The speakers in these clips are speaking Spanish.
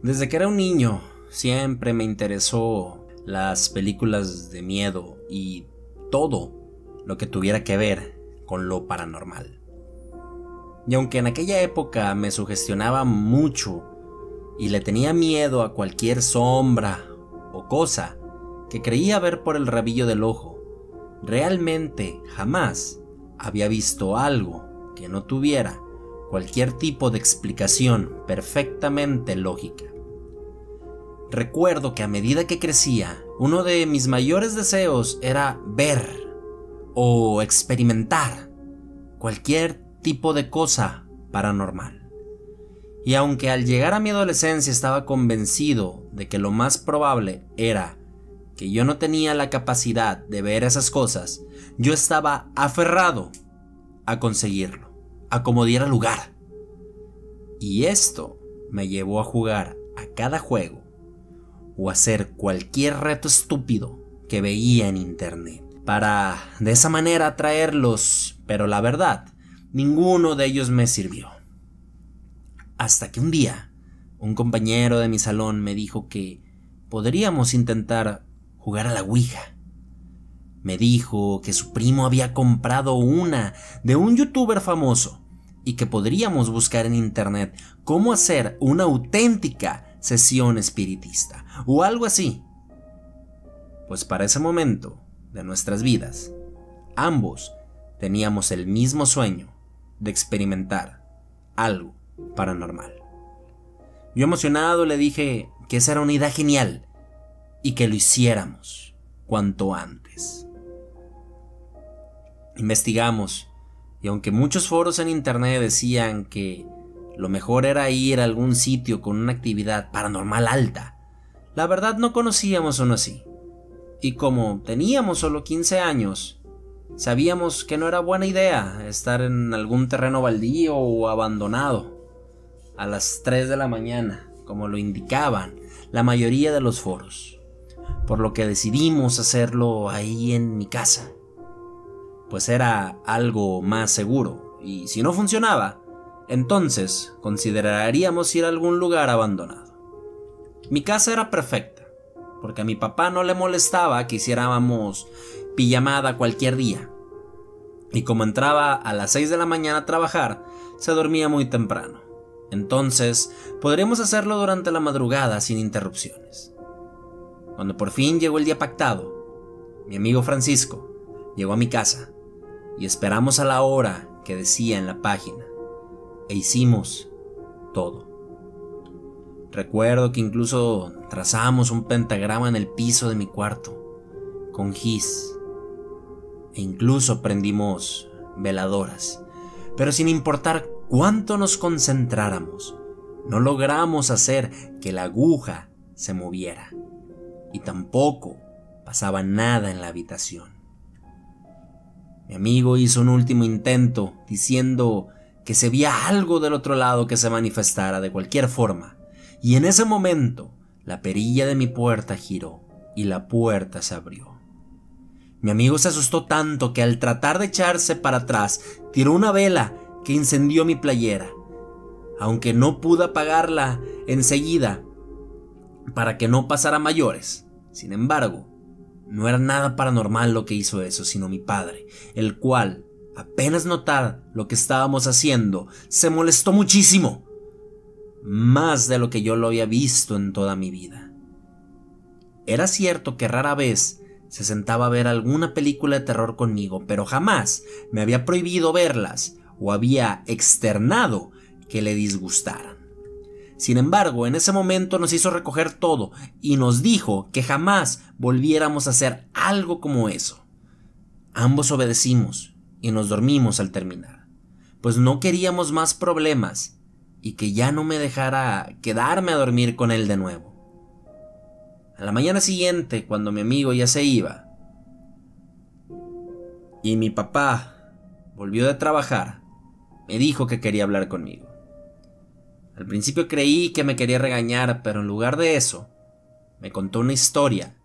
Desde que era un niño, siempre me interesó las películas de miedo y todo lo que tuviera que ver con lo paranormal. Y aunque en aquella época me sugestionaba mucho y le tenía miedo a cualquier sombra o cosa que creía ver por el rabillo del ojo, realmente jamás había visto algo que no tuviera cualquier tipo de explicación perfectamente lógica. Recuerdo que a medida que crecía, uno de mis mayores deseos era ver o experimentar cualquier tipo de cosa paranormal. Y aunque al llegar a mi adolescencia estaba convencido de que lo más probable era que yo no tenía la capacidad de ver esas cosas, yo estaba aferrado a conseguirlo, a como diera lugar. Y esto me llevó a jugar a cada juego o hacer cualquier reto estúpido que veía en internet, para de esa manera atraerlos, pero la verdad, ninguno de ellos me sirvió. Hasta que un día, un compañero de mi salón me dijo que podríamos intentar jugar a la Ouija. Me dijo que su primo había comprado una de un youtuber famoso y que podríamos buscar en internet cómo hacer una auténtica sesión espiritista o algo así. Pues para ese momento de nuestras vidas, ambos teníamos el mismo sueño de experimentar algo paranormal. Yo emocionado le dije que esa era una idea genial y que lo hiciéramos cuanto antes. Investigamos, y aunque muchos foros en internet decían que lo mejor era ir a algún sitio con una actividad paranormal alta, la verdad no conocíamos uno así. Y como teníamos solo 15 años, sabíamos que no era buena idea estar en algún terreno baldío o abandonado a las 3 de la mañana, como lo indicaban la mayoría de los foros. Por lo que decidimos hacerlo ahí en mi casa, pues era algo más seguro, y si no funcionaba, entonces consideraríamos ir a algún lugar abandonado. Mi casa era perfecta, porque a mi papá no le molestaba que hiciéramos pijamada cualquier día, y como entraba a las 6 de la mañana a trabajar, se dormía muy temprano. Entonces podríamos hacerlo durante la madrugada sin interrupciones. Cuando por fin llegó el día pactado, mi amigo Francisco llegó a mi casa y esperamos a la hora que decía en la página e hicimos todo. Recuerdo que incluso trazamos un pentagrama en el piso de mi cuarto con gis e incluso prendimos veladoras, pero sin importar cuánto nos concentráramos, no logramos hacer que la aguja se moviera y tampoco pasaba nada en la habitación. Mi amigo hizo un último intento diciendo que se veía algo del otro lado que se manifestara de cualquier forma, y en ese momento la perilla de mi puerta giró y la puerta se abrió. Mi amigo se asustó tanto que al tratar de echarse para atrás tiró una vela que incendió mi playera, aunque no pude apagarla enseguida para que no pasara a mayores. Sin embargo, no era nada paranormal lo que hizo eso, sino mi padre, el cual, apenas notar lo que estábamos haciendo, se molestó muchísimo, más de lo que yo lo había visto en toda mi vida. Era cierto que rara vez se sentaba a ver alguna película de terror conmigo, pero jamás me había prohibido verlas o había externado que le disgustaran. Sin embargo, en ese momento nos hizo recoger todo y nos dijo que jamás volviéramos a hacer algo como eso. Ambos obedecimos y nos dormimos al terminar, pues no queríamos más problemas y que ya no me dejara quedarme a dormir con él de nuevo. A la mañana siguiente, cuando mi amigo ya se iba y mi papá volvió de trabajar, me dijo que quería hablar conmigo. Al principio creí que me quería regañar, pero en lugar de eso, me contó una historia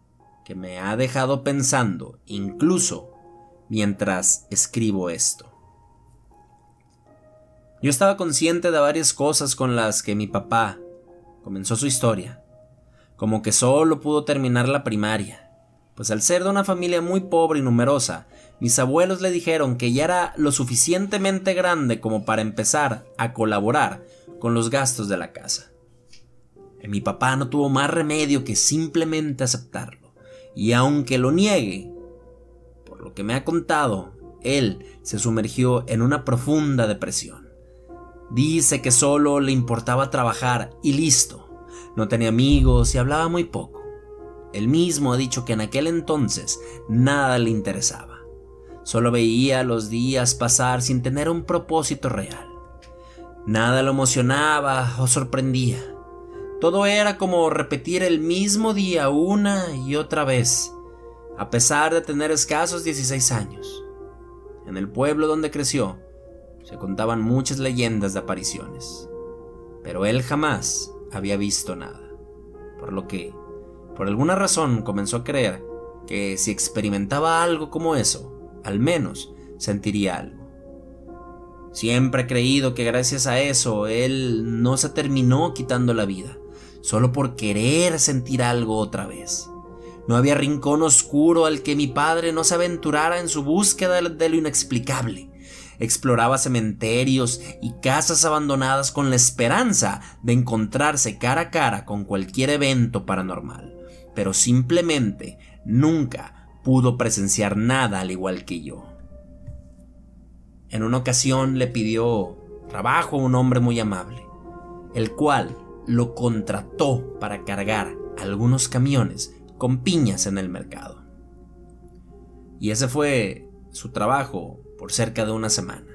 que me ha dejado pensando, incluso mientras escribo esto. Yo estaba consciente de varias cosas con las que mi papá comenzó su historia. Como que solo pudo terminar la primaria, pues al ser de una familia muy pobre y numerosa, mis abuelos le dijeron que ya era lo suficientemente grande como para empezar a colaborar con los gastos de la casa. Mi papá no tuvo más remedio que simplemente aceptarlo, y aunque lo niegue, por lo que me ha contado, él se sumergió en una profunda depresión. Dice que solo le importaba trabajar y listo. No tenía amigos y hablaba muy poco. Él mismo ha dicho que en aquel entonces nada le interesaba. Solo veía los días pasar sin tener un propósito real. Nada lo emocionaba o sorprendía. Todo era como repetir el mismo día una y otra vez, a pesar de tener escasos 16 años. En el pueblo donde creció, se contaban muchas leyendas de apariciones, pero él jamás había visto nada, por lo que, por alguna razón, comenzó a creer que si experimentaba algo como eso, al menos sentiría algo. Siempre he creído que gracias a eso él no se terminó quitando la vida, solo por querer sentir algo otra vez. No había rincón oscuro al que mi padre no se aventurara en su búsqueda de lo inexplicable. Exploraba cementerios y casas abandonadas con la esperanza de encontrarse cara a cara con cualquier evento paranormal, pero simplemente nunca pudo presenciar nada al igual que yo. En una ocasión le pidió trabajo a un hombre muy amable, el cual lo contrató para cargar algunos camiones con piñas en el mercado. Y ese fue su trabajo por cerca de una semana,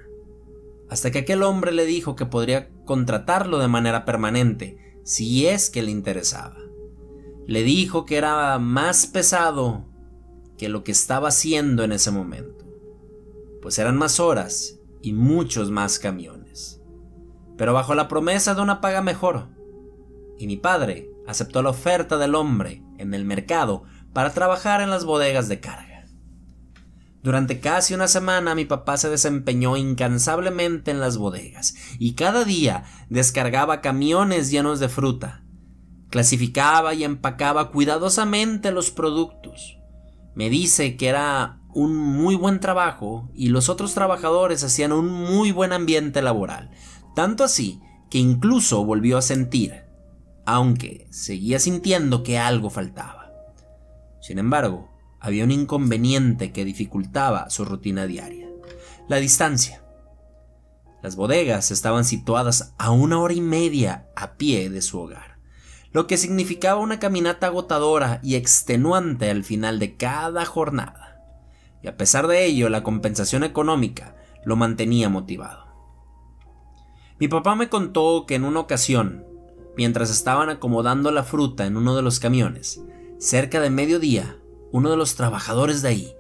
hasta que aquel hombre le dijo que podría contratarlo de manera permanente si es que le interesaba. Le dijo que era más pesado que lo que estaba haciendo en ese momento, pues eran más horas y muchos más camiones, pero bajo la promesa de una paga mejor. Y mi padre aceptó la oferta del hombre en el mercado para trabajar en las bodegas de carga. Durante casi una semana mi papá se desempeñó incansablemente en las bodegas y cada día descargaba camiones llenos de fruta. Clasificaba y empacaba cuidadosamente los productos. Me dice que era un muy buen trabajo y los otros trabajadores hacían un muy buen ambiente laboral, tanto así que incluso volvió a sentir, aunque seguía sintiendo, que algo faltaba. Sin embargo, había un inconveniente que dificultaba su rutina diaria: la distancia. Las bodegas estaban situadas a 1 hora y media a pie de su hogar, lo que significaba una caminata agotadora y extenuante al final de cada jornada. Y a pesar de ello, la compensación económica lo mantenía motivado. Mi papá me contó que en una ocasión, mientras estaban acomodando la fruta en uno de los camiones, cerca de mediodía, uno de los trabajadores de ahí,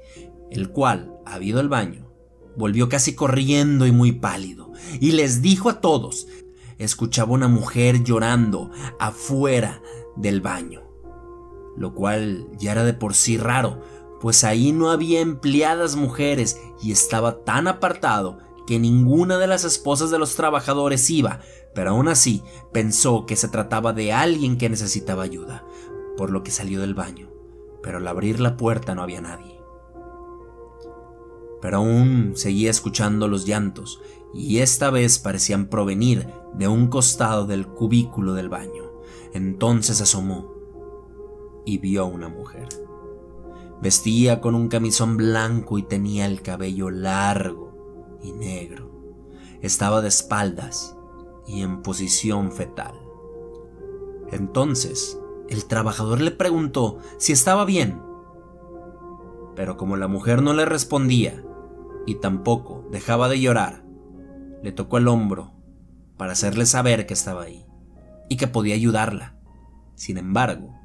el cual había ido al baño, volvió casi corriendo y muy pálido, y les dijo a todos: escuchaba una mujer llorando afuera del baño, lo cual ya era de por sí raro, pues ahí no había empleadas mujeres y estaba tan apartado que ninguna de las esposas de los trabajadores iba, pero aún así pensó que se trataba de alguien que necesitaba ayuda, por lo que salió del baño, pero al abrir la puerta no había nadie. Pero aún seguía escuchando los llantos, y esta vez parecían provenir de un costado del cubículo del baño. Entonces asomó y vio a una mujer. Vestía con un camisón blanco y tenía el cabello largo y negro. Estaba de espaldas y en posición fetal. Entonces el trabajador le preguntó si estaba bien, pero como la mujer no le respondía y tampoco dejaba de llorar, le tocó el hombro para hacerle saber que estaba ahí y que podía ayudarla. Sin embargo,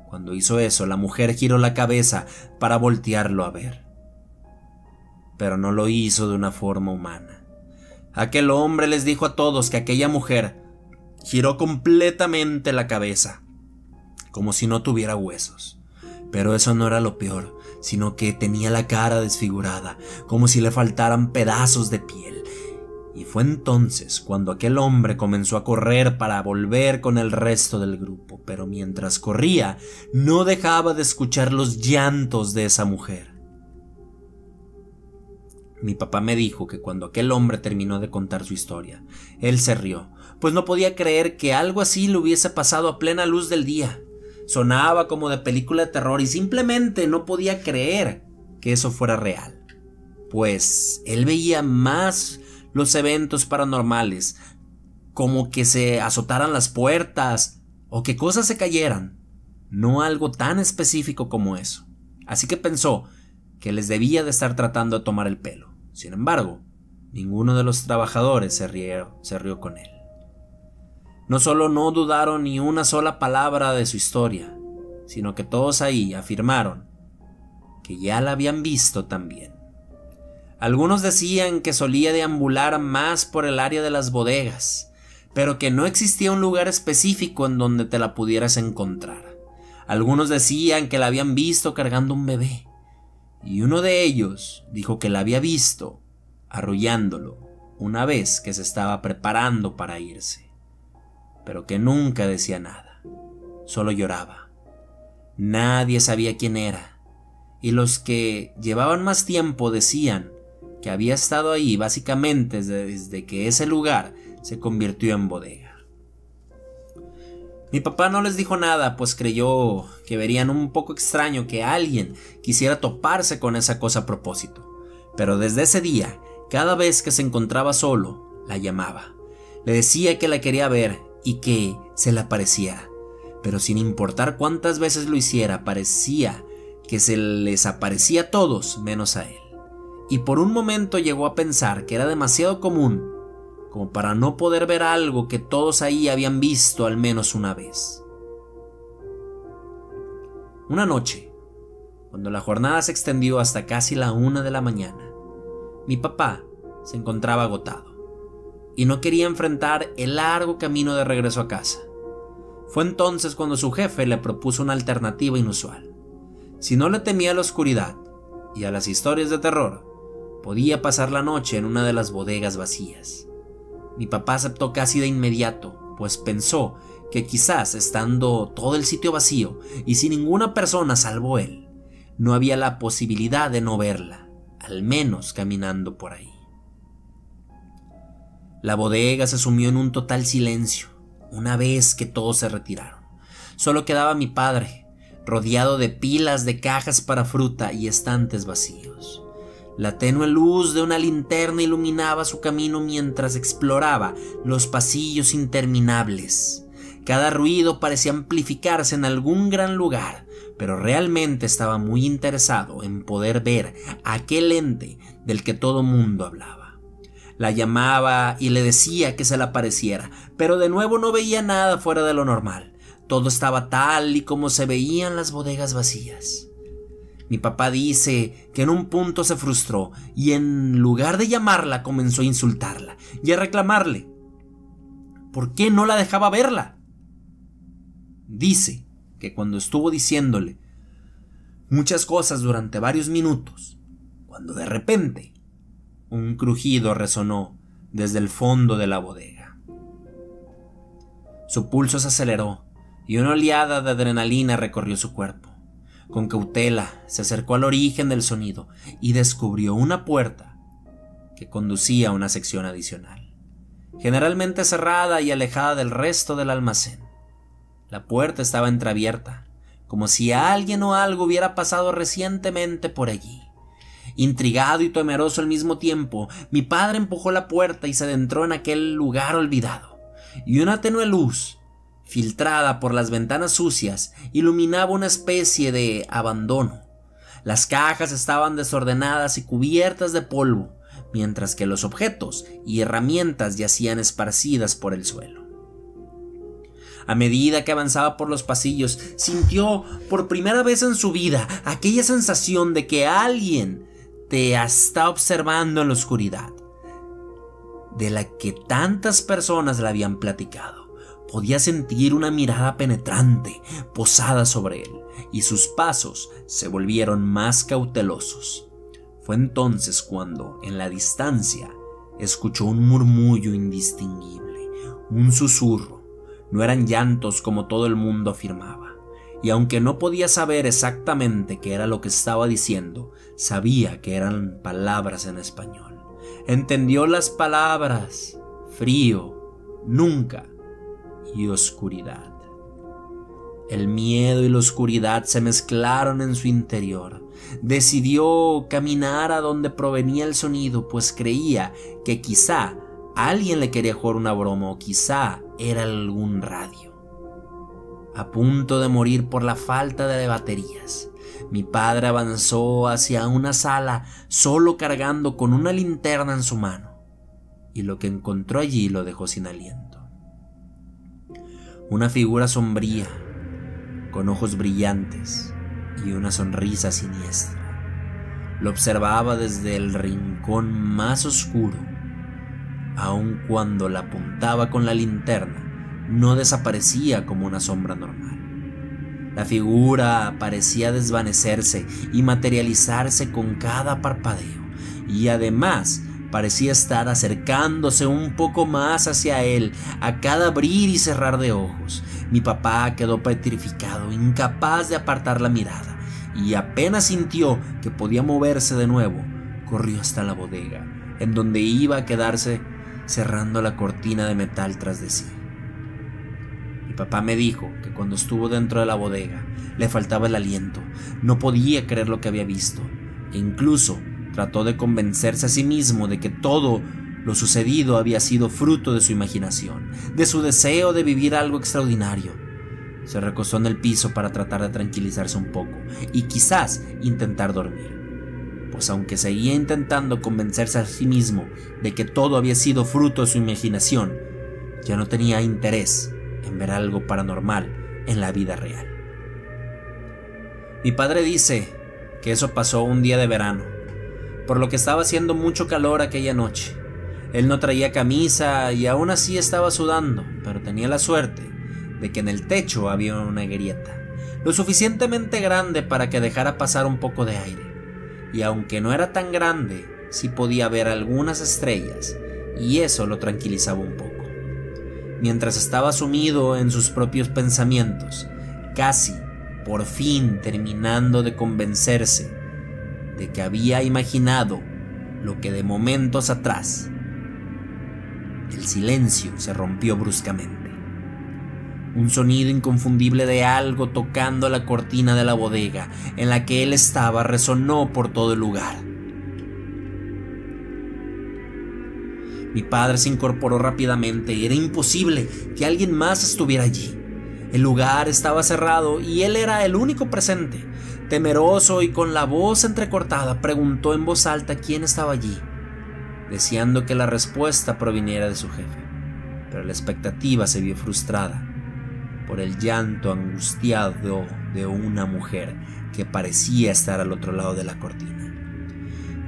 cuando hizo eso, la mujer giró la cabeza para voltearlo a ver, pero no lo hizo de una forma humana. Aquel hombre les dijo a todos que aquella mujer giró completamente la cabeza, como si no tuviera huesos. Pero eso no era lo peor, sino que tenía la cara desfigurada, como si le faltaran pedazos de piel, Y fue entonces cuando aquel hombre comenzó a correr para volver con el resto del grupo, pero mientras corría no dejaba de escuchar los llantos de esa mujer. Mi papá me dijo que cuando aquel hombre terminó de contar su historia, él se rió, pues no podía creer que algo así le hubiese pasado a plena luz del día. Sonaba como de película de terror y simplemente no podía creer que eso fuera real, pues él veía más los eventos paranormales, como que se azotaran las puertas o que cosas se cayeran, no algo tan específico como eso. Así que pensó que les debía de estar tratando de tomar el pelo. Sin embargo, ninguno de los trabajadores se rió con él. No solo no dudaron ni una sola palabra de su historia, sino que todos ahí afirmaron que ya la habían visto también. Algunos decían que solía deambular más por el área de las bodegas, pero que no existía un lugar específico en donde te la pudieras encontrar. Algunos decían que la habían visto cargando un bebé, y uno de ellos dijo que la había visto arrullándolo una vez que se estaba preparando para irse, pero que nunca decía nada, solo lloraba. Nadie sabía quién era, y los que llevaban más tiempo decían que había estado ahí básicamente desde que ese lugar se convirtió en bodega. Mi papá no les dijo nada, pues creyó que verían un poco extraño que alguien quisiera toparse con esa cosa a propósito. Pero desde ese día, cada vez que se encontraba solo, la llamaba. Le decía que la quería ver y que se le apareciera. Pero sin importar cuántas veces lo hiciera, parecía que se les aparecía a todos menos a él. Y por un momento llegó a pensar que era demasiado común como para no poder ver algo que todos ahí habían visto al menos una vez. Una noche, cuando la jornada se extendió hasta casi la 1 de la mañana, mi papá se encontraba agotado y no quería enfrentar el largo camino de regreso a casa. Fue entonces cuando su jefe le propuso una alternativa inusual. Si no le temía a la oscuridad y a las historias de terror, podía pasar la noche en una de las bodegas vacías. Mi papá aceptó casi de inmediato, pues pensó que quizás estando todo el sitio vacío y sin ninguna persona salvo él, no había la posibilidad de no verla, al menos caminando por ahí. La bodega se sumió en un total silencio una vez que todos se retiraron. Solo quedaba mi padre, rodeado de pilas de cajas para fruta y estantes vacíos. La tenue luz de una linterna iluminaba su camino mientras exploraba los pasillos interminables. Cada ruido parecía amplificarse en algún gran lugar, pero realmente estaba muy interesado en poder ver aquel ente del que todo mundo hablaba. La llamaba y le decía que se le apareciera, pero de nuevo no veía nada fuera de lo normal. Todo estaba tal y como se veían las bodegas vacías. Mi papá dice que en un punto se frustró y en lugar de llamarla comenzó a insultarla y a reclamarle ¿por qué no la dejaba verla? Dice que cuando estuvo diciéndole muchas cosas durante varios minutos, cuando de repente un crujido resonó desde el fondo de la bodega. Su pulso se aceleró y una oleada de adrenalina recorrió su cuerpo. Con cautela se acercó al origen del sonido y descubrió una puerta que conducía a una sección adicional, generalmente cerrada y alejada del resto del almacén. La puerta estaba entreabierta, como si alguien o algo hubiera pasado recientemente por allí. Intrigado y temeroso al mismo tiempo, mi padre empujó la puerta y se adentró en aquel lugar olvidado, y una tenue luz filtrada por las ventanas sucias, iluminaba una especie de abandono. Las cajas estaban desordenadas y cubiertas de polvo, mientras que los objetos y herramientas yacían esparcidas por el suelo. A medida que avanzaba por los pasillos, sintió por primera vez en su vida aquella sensación de que alguien te está observando en la oscuridad, de la que tantas personas le habían platicado. Podía sentir una mirada penetrante posada sobre él, y sus pasos se volvieron más cautelosos. Fue entonces cuando, en la distancia, escuchó un murmullo indistinguible, un susurro. No eran llantos como todo el mundo afirmaba, y aunque no podía saber exactamente qué era lo que estaba diciendo, sabía que eran palabras en español. Entendió las palabras: frío, nunca, y oscuridad. El miedo y la oscuridad se mezclaron en su interior. Decidió caminar a donde provenía el sonido, pues creía que quizá alguien le quería jugar una broma o quizá era algún radio. A punto de morir por la falta de baterías, mi padre avanzó hacia una sala solo cargando con una linterna en su mano, y lo que encontró allí lo dejó sin aliento. Una figura sombría, con ojos brillantes y una sonrisa siniestra. Lo observaba desde el rincón más oscuro. Aun cuando la apuntaba con la linterna, no desaparecía como una sombra normal. La figura parecía desvanecerse y materializarse con cada parpadeo, y además parecía estar acercándose un poco más hacia él a cada abrir y cerrar de ojos. Mi papá quedó petrificado, incapaz de apartar la mirada, y apenas sintió que podía moverse de nuevo, corrió hasta la bodega, en donde iba a quedarse cerrando la cortina de metal tras de sí. Mi papá me dijo que cuando estuvo dentro de la bodega le faltaba el aliento, no podía creer lo que había visto, e incluso trató de convencerse a sí mismo de que todo lo sucedido había sido fruto de su imaginación, de su deseo de vivir algo extraordinario. Se recostó en el piso para tratar de tranquilizarse un poco y quizás intentar dormir, pues aunque seguía intentando convencerse a sí mismo de que todo había sido fruto de su imaginación, ya no tenía interés en ver algo paranormal en la vida real. Mi padre dice que eso pasó un día de verano, por lo que estaba haciendo mucho calor aquella noche. Él no traía camisa y aún así estaba sudando, pero tenía la suerte de que en el techo había una grieta, lo suficientemente grande para que dejara pasar un poco de aire, y aunque no era tan grande, sí podía ver algunas estrellas, y eso lo tranquilizaba un poco. Mientras estaba sumido en sus propios pensamientos, casi, por fin terminando de convencerse de que había imaginado lo que de momentos atrás, el silencio se rompió bruscamente. Un sonido inconfundible de algo tocando la cortina de la bodega en la que él estaba resonó por todo el lugar. Mi padre se incorporó rápidamente. Era imposible que alguien más estuviera allí. El lugar estaba cerrado y él era el único presente. Temeroso y con la voz entrecortada, preguntó en voz alta quién estaba allí, deseando que la respuesta proviniera de su jefe, pero la expectativa se vio frustrada por el llanto angustiado de una mujer que parecía estar al otro lado de la cortina.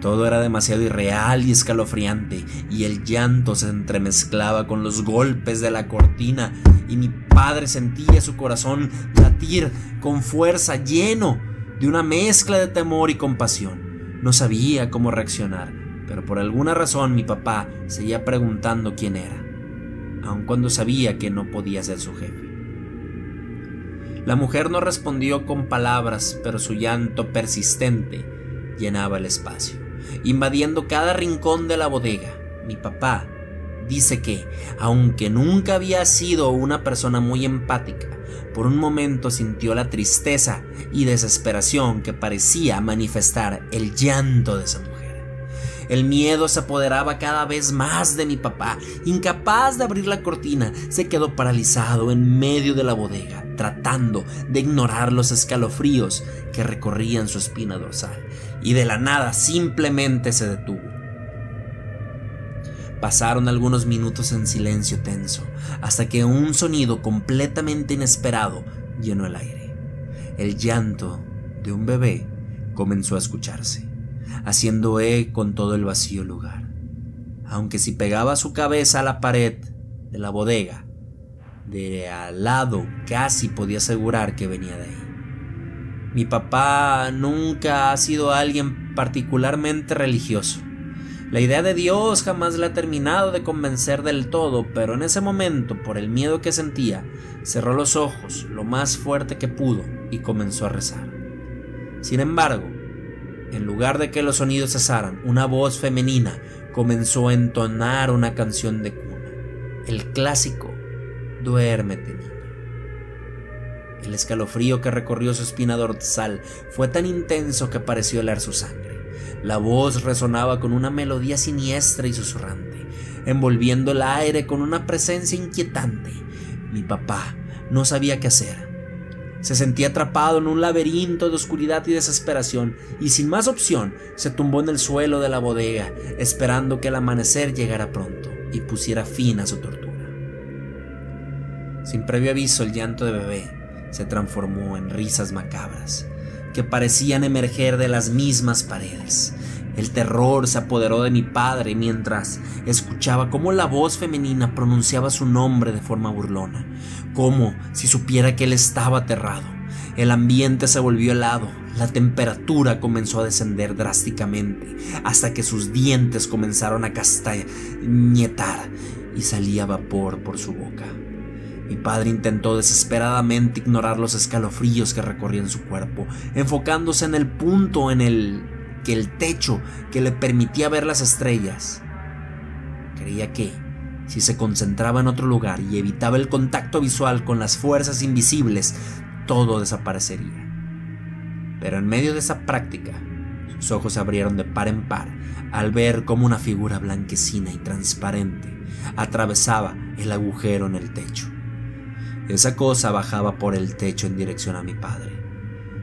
Todo era demasiado irreal y escalofriante, y el llanto se entremezclaba con los golpes de la cortina, y mi padre sentía su corazón latir con fuerza, lleno de una mezcla de temor y compasión. No sabía cómo reaccionar, pero por alguna razón mi papá seguía preguntando quién era, aun cuando sabía que no podía ser su jefe. La mujer no respondió con palabras, pero su llanto persistente llenaba el espacio, invadiendo cada rincón de la bodega. Mi papá dice que, aunque nunca había sido una persona muy empática, por un momento sintió la tristeza y desesperación que parecía manifestar el llanto de esa mujer. El miedo se apoderaba cada vez más de mi papá. Incapaz de abrir la cortina, se quedó paralizado en medio de la bodega, tratando de ignorar los escalofríos que recorrían su espina dorsal, y de la nada simplemente se detuvo. Pasaron algunos minutos en silencio tenso, hasta que un sonido completamente inesperado llenó el aire. El llanto de un bebé comenzó a escucharse, haciendo eco con todo el vacío lugar. Aunque si pegaba su cabeza a la pared de la bodega de al lado, casi podía asegurar que venía de ahí. Mi papá nunca ha sido alguien particularmente religioso. La idea de Dios jamás la ha terminado de convencer del todo, pero en ese momento, por el miedo que sentía, cerró los ojos lo más fuerte que pudo y comenzó a rezar. Sin embargo, en lugar de que los sonidos cesaran, una voz femenina comenzó a entonar una canción de cuna, el clásico "Duérmete, niña". El escalofrío que recorrió su espina dorsal fue tan intenso que pareció helar su sangre. La voz resonaba con una melodía siniestra y susurrante, envolviendo el aire con una presencia inquietante. Mi papá no sabía qué hacer. Se sentía atrapado en un laberinto de oscuridad y desesperación, y sin más opción se tumbó en el suelo de la bodega, esperando que el amanecer llegara pronto y pusiera fin a su tortura. Sin previo aviso, el llanto de bebé se transformó en risas macabras que parecían emerger de las mismas paredes. El terror se apoderó de mi padre mientras escuchaba cómo la voz femenina pronunciaba su nombre de forma burlona, como si supiera que él estaba aterrado. El ambiente se volvió helado, la temperatura comenzó a descender drásticamente, hasta que sus dientes comenzaron a castañetar y salía vapor por su boca. Mi padre intentó desesperadamente ignorar los escalofríos que recorrían su cuerpo, enfocándose en el punto en el techo que le permitía ver las estrellas. Creía que, si se concentraba en otro lugar y evitaba el contacto visual con las fuerzas invisibles, todo desaparecería. Pero en medio de esa práctica, sus ojos se abrieron de par en par al ver cómo una figura blanquecina y transparente atravesaba el agujero en el techo. Esa cosa bajaba por el techo en dirección a mi padre.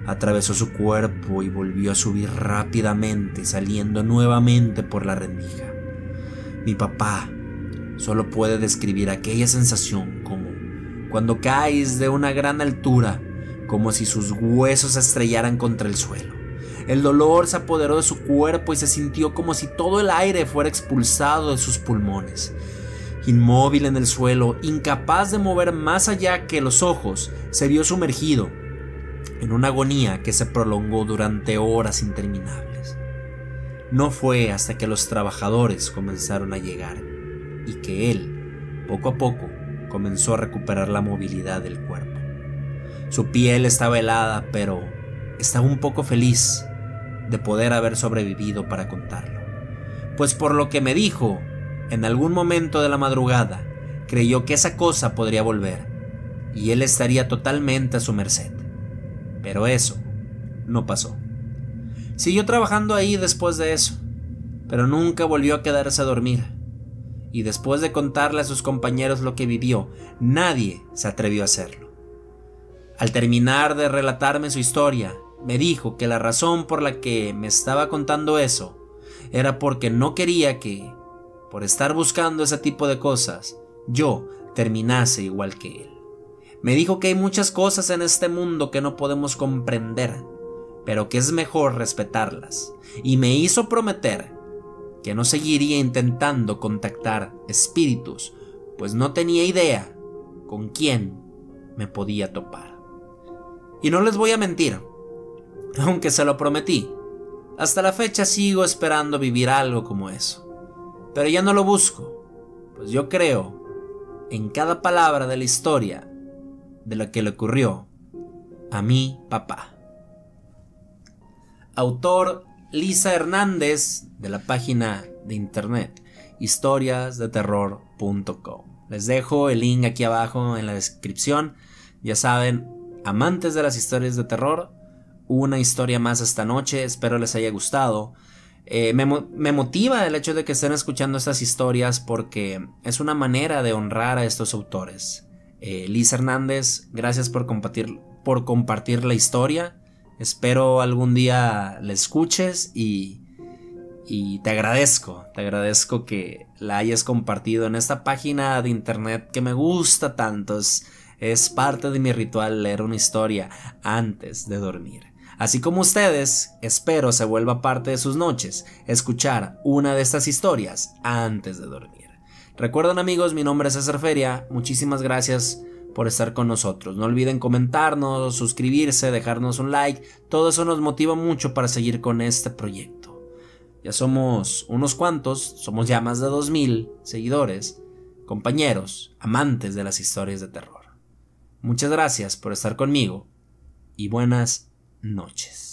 Atravesó su cuerpo y volvió a subir rápidamente, saliendo nuevamente por la rendija. Mi papá solo puede describir aquella sensación como cuando caes de una gran altura, como si sus huesos se estrellaran contra el suelo. El dolor se apoderó de su cuerpo y se sintió como si todo el aire fuera expulsado de sus pulmones. Inmóvil en el suelo, incapaz de mover más allá que los ojos, se vio sumergido en una agonía que se prolongó durante horas interminables. No fue hasta que los trabajadores comenzaron a llegar y que él, poco a poco, comenzó a recuperar la movilidad del cuerpo. Su piel estaba helada, pero estaba un poco feliz de poder haber sobrevivido para contarlo. Pues por lo que me dijo, en algún momento de la madrugada, creyó que esa cosa podría volver y él estaría totalmente a su merced. Pero eso no pasó. Siguió trabajando ahí después de eso, pero nunca volvió a quedarse a dormir. Y después de contarle a sus compañeros lo que vivió, nadie se atrevió a hacerlo. Al terminar de relatarme su historia, me dijo que la razón por la que me estaba contando eso era porque no quería que, por estar buscando ese tipo de cosas, yo terminase igual que él. Me dijo que hay muchas cosas en este mundo que no podemos comprender, pero que es mejor respetarlas, y me hizo prometer que no seguiría intentando contactar espíritus, pues no tenía idea con quién me podía topar. Y no les voy a mentir, aunque se lo prometí, hasta la fecha sigo esperando vivir algo como eso. Pero ya no lo busco, pues yo creo en cada palabra de la historia de lo que le ocurrió a mi papá. Autor Lisa Hernández, de la página de internet historiasdeterror.com. Les dejo el link aquí abajo en la descripción. Ya saben, amantes de las historias de terror, una historia más esta noche, espero les haya gustado. Me motiva el hecho de que estén escuchando estas historias porque es una manera de honrar a estos autores. Lisa Hernández, gracias por compartir la historia. Espero algún día la escuches y te agradezco que la hayas compartido en esta página de internet que me gusta tanto. Es parte de mi ritual leer una historia antes de dormir. Así como ustedes, espero se vuelva parte de sus noches escuchar una de estas historias antes de dormir. Recuerden, amigos, mi nombre es César Feria, muchísimas gracias por estar con nosotros. No olviden comentarnos, suscribirse, dejarnos un like, todo eso nos motiva mucho para seguir con este proyecto. Ya somos unos cuantos, somos ya más de 2000 seguidores, compañeros, amantes de las historias de terror. Muchas gracias por estar conmigo y buenas noches.